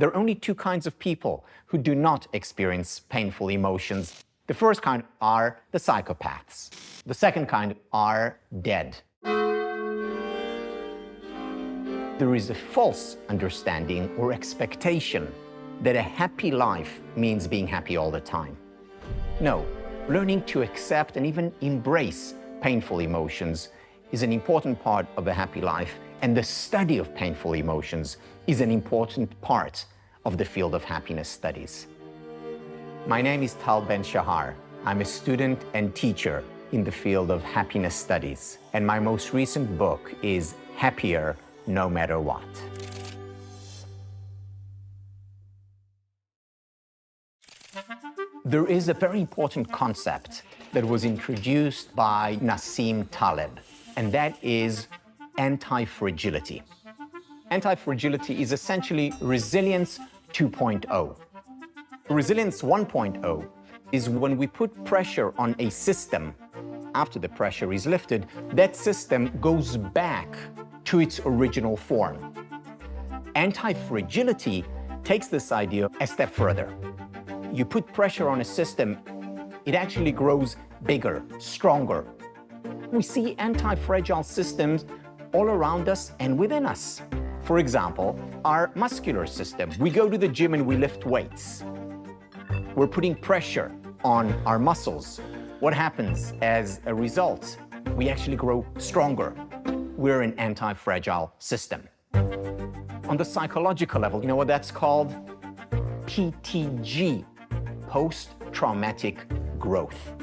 There are only two kinds of people who do not experience painful emotions. The first kind are the psychopaths. The second kind are dead. There is a false understanding or expectation that a happy life means being happy all the time. No, learning to accept and even embrace painful emotions is an important part of a happy life, and the study of painful emotions is an important part of the field of happiness studies. My name is Tal Ben Shahar. I'm a student and teacher in the field of happiness studies, and my most recent book is Happier No Matter What. There is a very important concept that was introduced by Nassim Taleb, and that is anti-fragility. Anti-fragility is essentially resilience 2.0. Resilience 1.0 is when we put pressure on a system. After the pressure is lifted, that system goes back to its original form. Anti-fragility takes this idea a step further. You put pressure on a system, it actually grows bigger, stronger. We see anti-fragile systems all around us and within us. For example, our muscular system. We go to the gym and we lift weights. We're putting pressure on our muscles. What happens as a result? We actually grow stronger. We're an anti-fragile system. On the psychological level, you know what that's called? PTG, post-traumatic growth.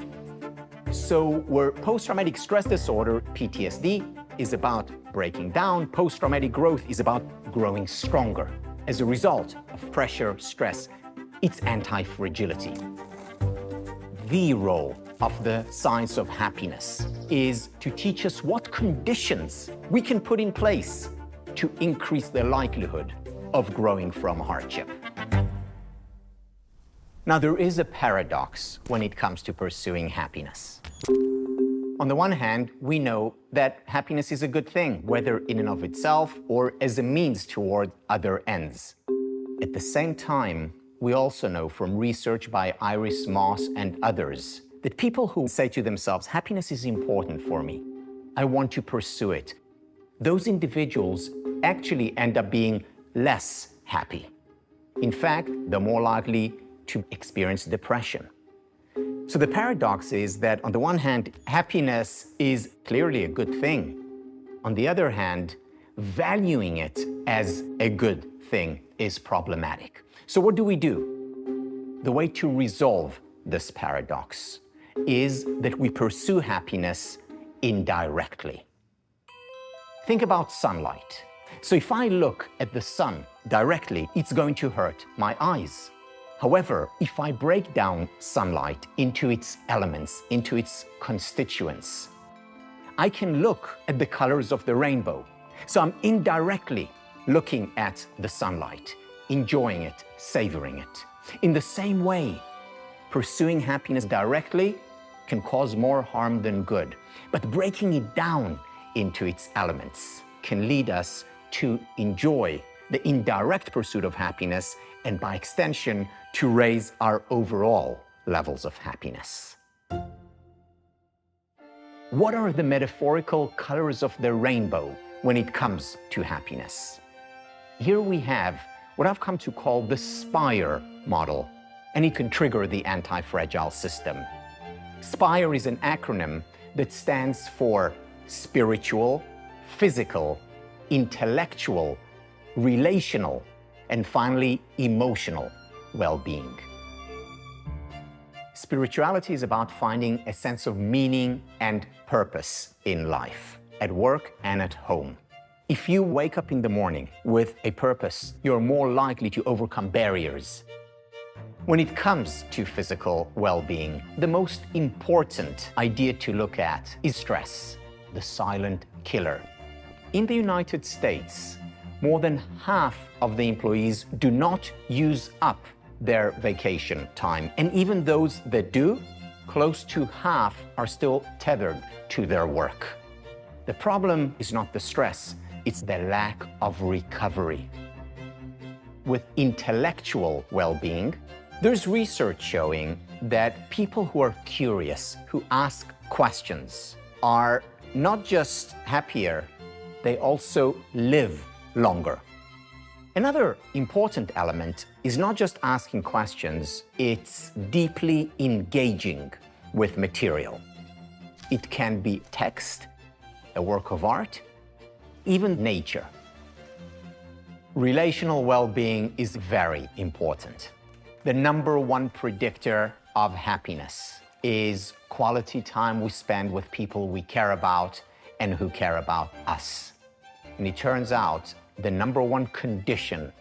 So where post-traumatic stress disorder, PTSD, is about breaking down, post-traumatic growth is about growing stronger. As a result of pressure, stress, it's anti-fragility. The role of the science of happiness is to teach us what conditions we can put in place to increase the likelihood of growing from hardship. Now, there is a paradox when it comes to pursuing happiness. On the one hand, we know that happiness is a good thing, whether in and of itself or as a means toward other ends. At the same time, we also know from research by Iris Moss and others that people who say to themselves, happiness is important for me, I want to pursue it, those individuals actually end up being less happy. In fact, they're more likely to experience depression. So the paradox is that on the one hand, happiness is clearly a good thing. On the other hand, valuing it as a good thing is problematic. So what do we do? The way to resolve this paradox is that we pursue happiness indirectly. Think about sunlight. So if I look at the sun directly, it's going to hurt my eyes. However, if I break down sunlight into its elements, into its constituents, I can look at the colors of the rainbow. So I'm indirectly looking at the sunlight, enjoying it, savoring it. In the same way, pursuing happiness directly can cause more harm than good, but breaking it down into its elements can lead us to enjoy the indirect pursuit of happiness and by extension, to raise our overall levels of happiness. What are the metaphorical colors of the rainbow when it comes to happiness? Here we have what I've come to call the SPIRE model, and it can trigger the anti-fragile system. SPIRE is an acronym that stands for spiritual, physical, intellectual, relational, and finally, emotional well-being. Spirituality is about finding a sense of meaning and purpose in life, at work and at home. If you wake up in the morning with a purpose, you're more likely to overcome barriers. When it comes to physical well-being, the most important idea to look at is stress, the silent killer. In the United States, more than half of the employees do not use up their vacation time. And even those that do, close to half are still tethered to their work. The problem is not the stress, it's the lack of recovery. with intellectual well-being, there's research showing that people who are curious, who ask questions, are not just happier, they also live longer. Another important element is not just asking questions, it's deeply engaging with material. It can be text, a work of art, even nature. Relational well-being is very important. The number one predictor of happiness is quality time we spend with people we care about and who care about us. And it turns out the number one condition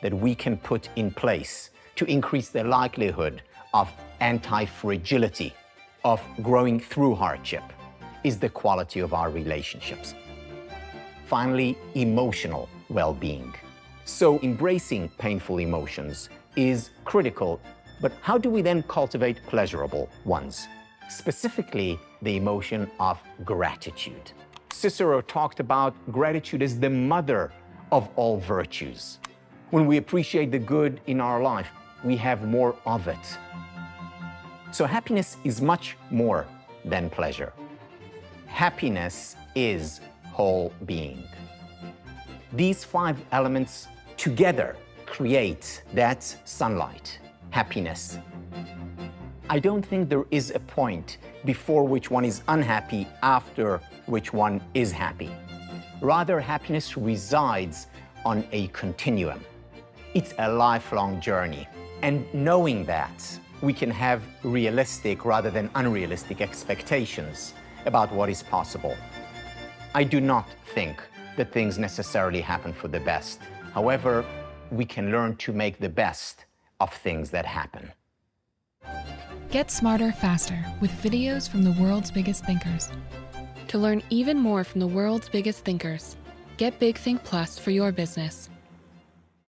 that we can put in place to increase the likelihood of anti-fragility, of growing through hardship, is the quality of our relationships. Finally, emotional well-being. So embracing painful emotions is critical, but how do we then cultivate pleasurable ones? Specifically, the emotion of gratitude. Cicero talked about gratitude as the mother of all virtues. When we appreciate the good in our life, we have more of it. So happiness is much more than pleasure. Happiness is whole being. These 5 elements together create that sunlight, happiness. I don't think there is a point before which one is unhappy, after which one is happy. Rather, happiness resides on a continuum. It's a lifelong journey. And knowing that, we can have realistic rather than unrealistic expectations about what is possible. I do not think that things necessarily happen for the best. However, we can learn to make the best of things that happen. Get smarter faster with videos from the world's biggest thinkers. To learn even more from the world's biggest thinkers, get Big Think Plus for your business.